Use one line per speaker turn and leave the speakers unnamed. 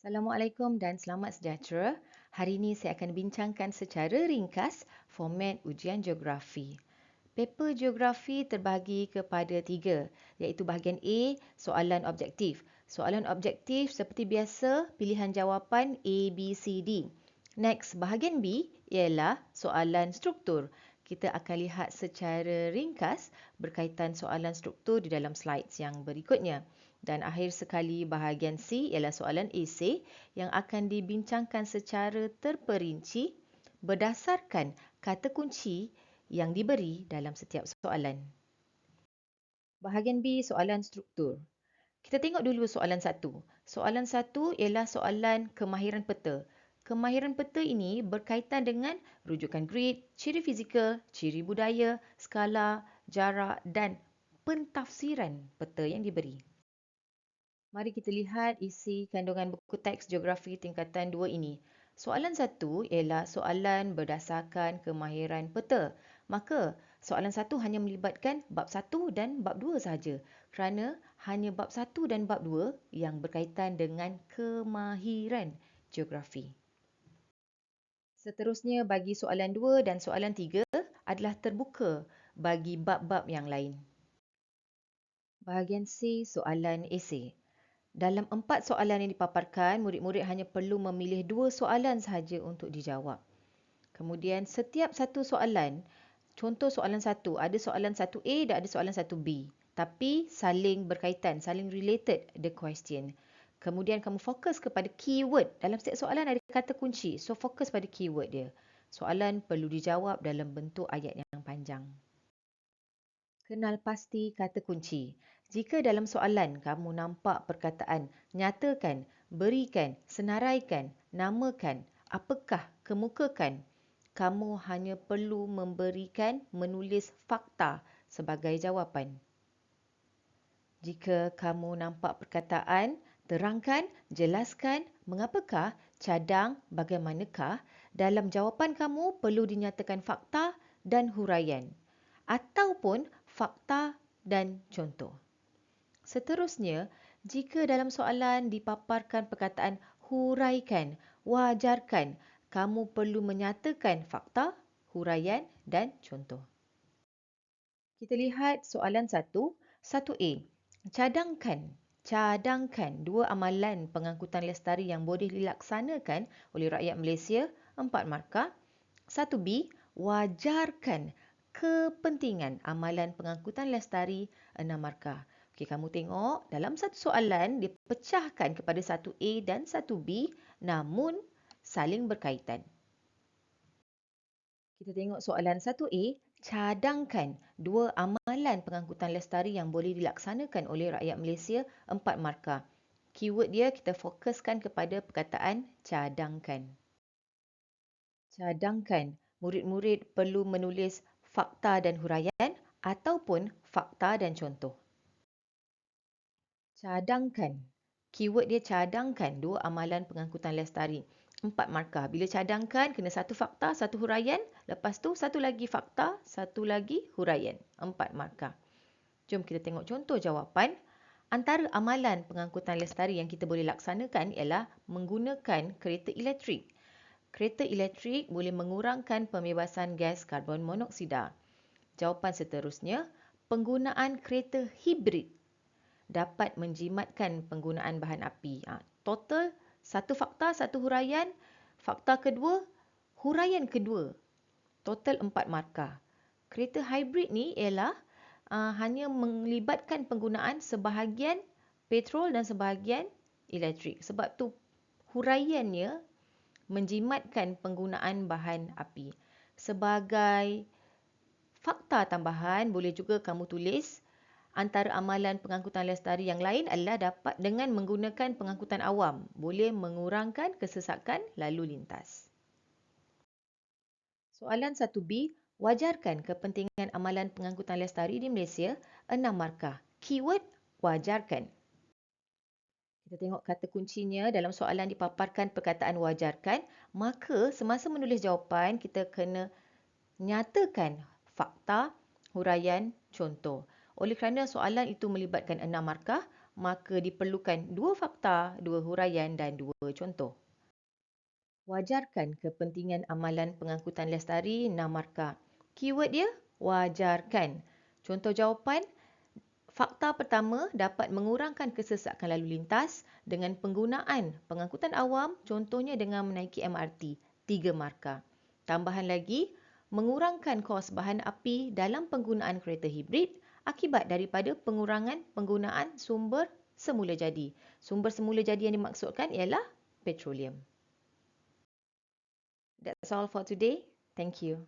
Assalamualaikum dan selamat sejahtera. Hari ini saya akan bincangkan secara ringkas format ujian geografi. Paper geografi terbahagi kepada 3, iaitu bahagian A, soalan objektif. Soalan objektif seperti biasa, pilihan jawapan A, B, C, D. Next, bahagian B ialah soalan struktur. Kita akan lihat secara ringkas berkaitan soalan struktur di dalam slides yang berikutnya. Dan akhir sekali bahagian C ialah soalan esei yang akan dibincangkan secara terperinci berdasarkan kata kunci yang diberi dalam setiap soalan. Bahagian B, soalan struktur. Kita tengok dulu soalan 1. Soalan 1 ialah soalan kemahiran peta. Kemahiran peta ini berkaitan dengan rujukan grid, ciri fizikal, ciri budaya, skala, jarak dan pentafsiran peta yang diberi. Mari kita lihat isi kandungan buku teks geografi tingkatan 2 ini. Soalan 1 ialah soalan berdasarkan kemahiran peta. Maka, soalan 1 hanya melibatkan bab 1 dan bab 2 sahaja kerana hanya bab 1 dan bab 2 yang berkaitan dengan kemahiran geografi. Seterusnya, bagi soalan 2 dan soalan 3 adalah terbuka bagi bab-bab yang lain. Bahagian C, soalan esei. Dalam 4 soalan yang dipaparkan, murid-murid hanya perlu memilih 2 soalan sahaja untuk dijawab. Kemudian setiap satu soalan, contoh soalan 1, ada soalan 1A dan ada soalan 1B. Tapi saling berkaitan, saling related the question. Kemudian kamu fokus kepada keyword. Dalam setiap soalan ada kata kunci. So fokus pada keyword dia. Soalan perlu dijawab dalam bentuk ayat yang panjang. Kenal pasti kata kunci. Jika dalam soalan kamu nampak perkataan nyatakan, berikan, senaraikan, namakan, apakah, kemukakan, kamu hanya perlu menulis fakta sebagai jawapan. Jika kamu nampak perkataan terangkan, jelaskan, mengapakah, cadang, bagaimanakah, dalam jawapan kamu perlu dinyatakan fakta dan huraian ataupun fakta dan contoh. Seterusnya, jika dalam soalan dipaparkan perkataan huraikan, wajarkan, kamu perlu menyatakan fakta, huraian dan contoh. Kita lihat soalan 1, 1A. Cadangkan 2 amalan pengangkutan lestari yang boleh dilaksanakan oleh rakyat Malaysia, 4 markah. 1B, wajarkan kepentingan amalan pengangkutan lestari, 6 markah. Okey, kamu tengok dalam satu soalan dipecahkan kepada 1A dan 1B namun saling berkaitan. Kita tengok soalan 1A, cadangkan 2 amalan pengangkutan lestari yang boleh dilaksanakan oleh rakyat Malaysia, 4 markah. Keyword dia kita fokuskan kepada perkataan cadangkan. Cadangkan, murid-murid perlu menulis fakta dan huraian ataupun fakta dan contoh. Cadangkan. Keyword dia cadangkan 2 amalan pengangkutan lestari. 4 markah. Bila cadangkan, kena 1 fakta, 1 huraian. Lepas tu, 1 lagi fakta, 1 lagi huraian. 4 markah. Jom kita tengok contoh jawapan. Antara amalan pengangkutan lestari yang kita boleh laksanakan ialah menggunakan kereta elektrik. Kereta elektrik boleh mengurangkan pembebasan gas karbon monoksida. Jawapan seterusnya, penggunaan kereta hibrid dapat menjimatkan penggunaan bahan api. Total 1 fakta, 1 huraian. Fakta kedua, huraian kedua. Total 4 markah. Kereta hibrid ni ialah hanya melibatkan penggunaan sebahagian petrol dan sebahagian elektrik. Sebab tu huraiannya menjimatkan penggunaan bahan api. Sebagai fakta tambahan, boleh juga kamu tulis antara amalan pengangkutan lestari yang lain adalah dapat dengan menggunakan pengangkutan awam. Boleh mengurangkan kesesakan lalu lintas. Soalan 1B, wajarkan kepentingan amalan pengangkutan lestari di Malaysia, 6 markah. Keyword, wajarkan. Kita tengok kata kuncinya dalam soalan dipaparkan perkataan wajarkan, maka semasa menulis jawapan kita kena nyatakan fakta, huraian, contoh. Oleh kerana soalan itu melibatkan 6 markah, maka diperlukan 2 fakta, 2 huraian dan 2 contoh. Wajarkan kepentingan amalan pengangkutan lestari 6 markah. Keyword dia, wajarkan. Contoh jawapan, fakta pertama dapat mengurangkan kesesakan lalu lintas dengan penggunaan pengangkutan awam, contohnya dengan menaiki MRT, 3 markah. Tambahan lagi, mengurangkan kos bahan api dalam penggunaan kereta hibrid akibat daripada pengurangan penggunaan sumber semula jadi. Sumber semula jadi yang dimaksudkan ialah petroleum. That's all for today. Thank you.